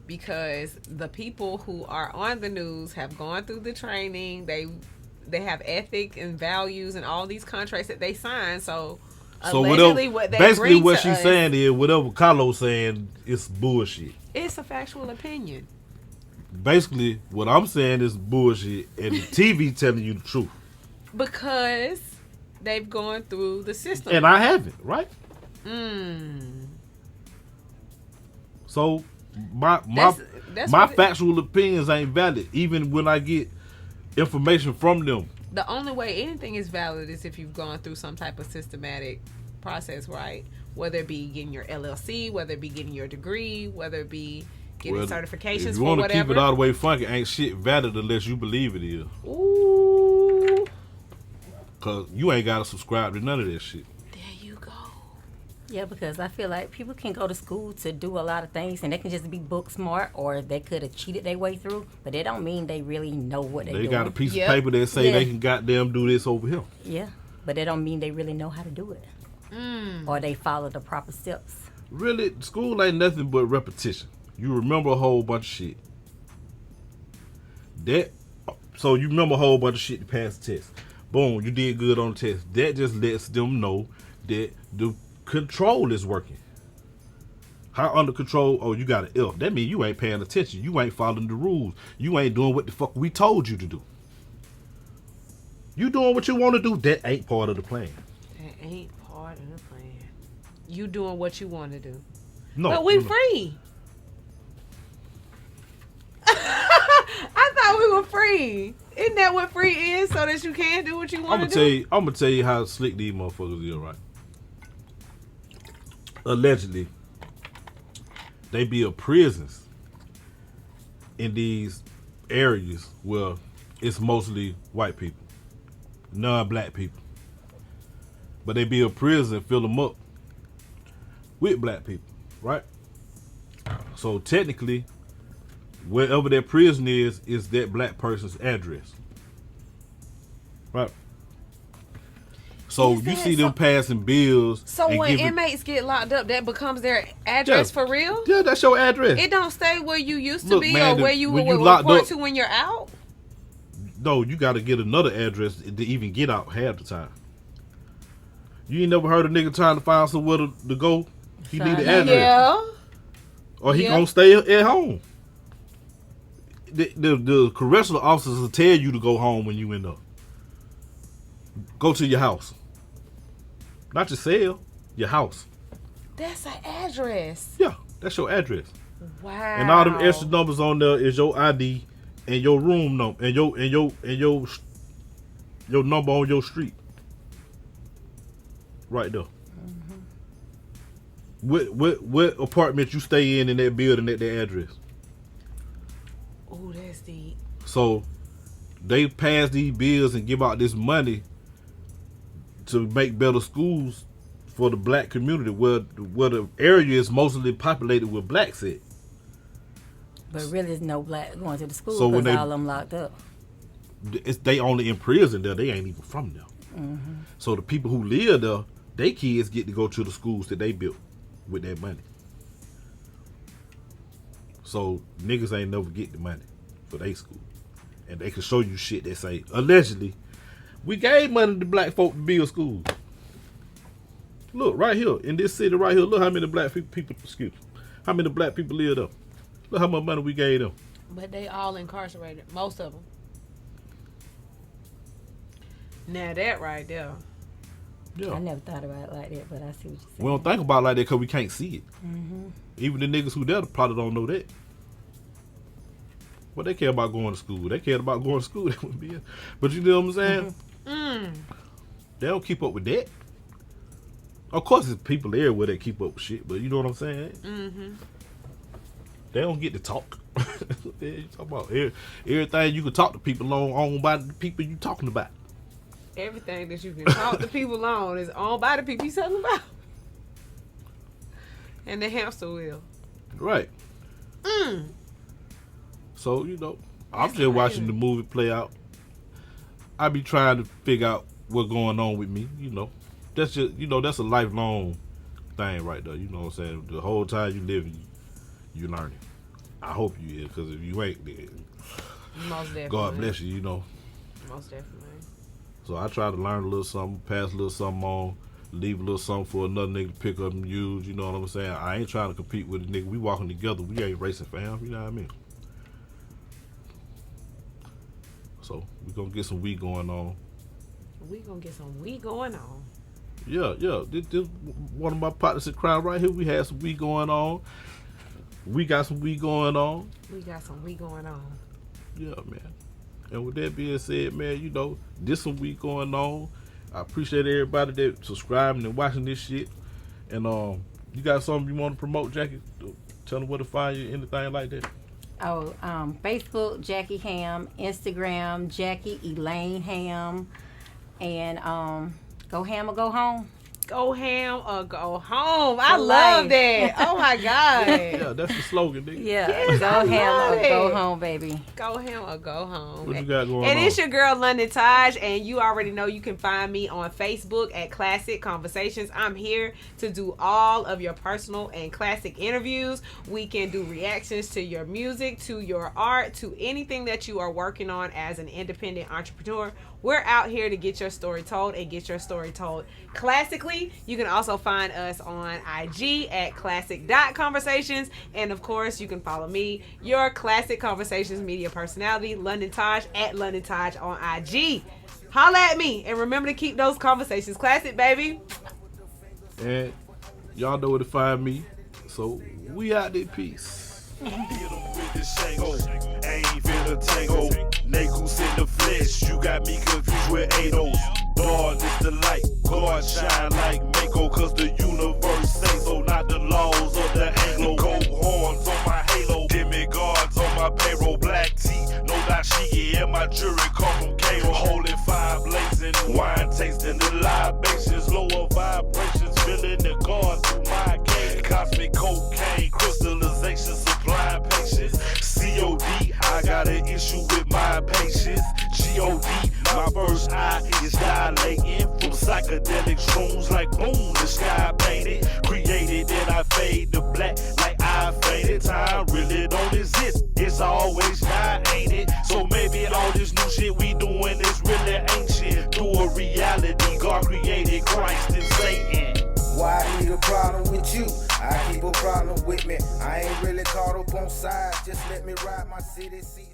because the people who are on the news have gone through the training. They have ethics and values and all these contracts that they sign. So allegedly, what they basically bring what to she's us, saying is whatever Carlos saying is bullshit. it's a factual opinion. Basically, what I'm saying is bullshit, and the TV telling you the truth. Because they've gone through the system. And I haven't, right? So my That's my what factual opinions ain't valid, even when I get information from them. the only way anything is valid is if you've gone through some type of systematic process, right? Whether it be getting your LLC, whether it be getting your degree, whether it be getting certifications if you for want to whatever. keep it all the way funky, ain't shit valid unless you believe it is. Ooh, Cause you ain't gotta subscribe to none of that shit. there you go. Yeah, because I feel like people can go to school to do a lot of things, and they can just be book smart, or they could have cheated their way through, but that don't mean they really know what they're They doing. got a piece Yep. of paper that say Yeah. they can goddamn do this over here. Yeah, but that don't mean they really know how to do it, or they follow the proper steps. Really, school ain't nothing but repetition. You remember a whole bunch of shit. So you remember a whole bunch of shit to pass the test. Boom, you did good on the test. That just lets them know that the control is working. How under control? Oh, you got an F. That means you ain't paying attention. You ain't following the rules. You ain't doing what the fuck we told you to do. You doing what you want to do. That ain't part of the plan. That ain't part of the plan. You doing what you want to do. No, But we no, no. free. you are free. Isn't that what free is? So that you can do what you want to do? I'm gonna tell you how slick these motherfuckers is, right? Allegedly, they build prisons in these areas where it's mostly white people, non-black people. But they build prisons and fill them up with black people, right? So technically, wherever their prison is that black person's address, right? So you see them passing bills. So when inmates get locked up, that becomes their address for real? Yeah, that's your address. It don't stay where you used to Look, be man, or where you when would you locked report up- to when you're out? No, you got to get another address to even get out half the time. You ain't never heard a nigga trying to find somewhere to go. He need an address. Yeah. Or he gonna stay at home. The correctional officers will tell you to go home when you in there. Go to your house. Not your cell, your house. That's an address. Yeah, that's your address. Wow. And all them extra numbers on there is your ID and your room number and your number on your street. Right there. What apartment you stay in that building at that address? Oh, that's deep. So they pass these bills and give out this money to make better schools for the black community, where the area is mostly populated with blacks at. But really, there's no black going to the school So when because they- all of them locked up. They only in prison there. They ain't even from there. So the people who live there, they kids get to go to the schools that they built with that money. So niggas ain't never get the money for their school. And they can show you shit that say, allegedly, we gave money to black folk to build schools. Look, right here, in this city right here, look how many black people, how many black people live there. Look how much money we gave them. But they all incarcerated. Most of them. Now that right there. Yeah. I never thought about it like that, but I see what you're saying. We don't think about it like that because we can't see it. Even the niggas who there probably don't know that. But they care about going to school. They cared about going to school. They wouldn't be here. But you know what I'm saying? They don't keep up with that. Of course, there's people there where they keep up with shit, but you know what I'm saying? They don't get to talk. You talk about everything you can talk to people on by the people you talking about. Everything that you can talk to people on is owned by the people you talking about. And the hamster wheel. Right. So, you know, I'm just watching the movie play out. I be trying to figure out what's going on with me, you know. That's just, you know, that's a lifelong thing right there. You know what I'm saying? The whole time you live, you learning. I hope you is, because if you ain't, then Most definitely. God bless you, you know. Most definitely. So I try to learn a little something, pass a little something on, leave a little something for another nigga to pick up and use, you know what I'm saying? I ain't trying to compete with a nigga. We walking together. We ain't racing, fam. You know what I mean? So we gonna get some weed going on. We gonna get some weed going on. Yeah. This one of my partners in crime right here. We had some weed going on. We got some weed going on. We got some weed going on. Yeah, man. And with that being said, man, you know, this some week going on. I appreciate everybody that subscribing and watching this shit. And you got something you want to promote, Jackie? Tell them where to find you, anything like that. Oh, Facebook, Jackie Hamm. Instagram, Jackie Elaine Hamm. And go ham or go home. Go ham or go home. I For love life. that. Oh my God. Yeah, that's the slogan, nigga. Yeah, Yes, go I ham love or go it. home, baby. Go ham or go home. What you got going And on? it's your girl London Taj, and you already know you can find me on Facebook at Classic Conversations. I'm here to do all of your personal and classic interviews. We can do reactions to your music, to your art, to anything that you are working on as an independent entrepreneur. We're out here to get your story told and get your story told classically. You can also find us on IG at classic.conversations. And of course, you can follow me, your Classic Conversations media personality, London Taj, at London Taj on IG. Holla at me. And remember to keep those conversations classic, baby. And y'all know where to find me. So we out there. Peace. Hit 'em with the Shango. Ain't feeling in a tango. Negus in the flesh, you got me confused with Ados. Dawn is the light, God shine like Mako, cause the universe say so, not the laws of the Anglo. Gold horns on my halo, demigods on my payroll. Black tea, no dashiki, and my jury come from Cairo. Holy fire blazing, wine tasting the libations. Lower vibrations, feeling the God through my game. Cosmic cocaine, crystallization, supply patience. COD, I got an issue with my patience. GOD, my first eye is dilating from psychedelic shrooms like boom, the sky painted. Created and I fade to black like I faded. Time really don't exist, it's always not, ain't it? So maybe all this new shit we doing is really ancient. Through a reality, God created Christ and Satan. Why I need a problem with you? I keep a problem with me. I ain't really caught up on sides. Just let me ride my city, see.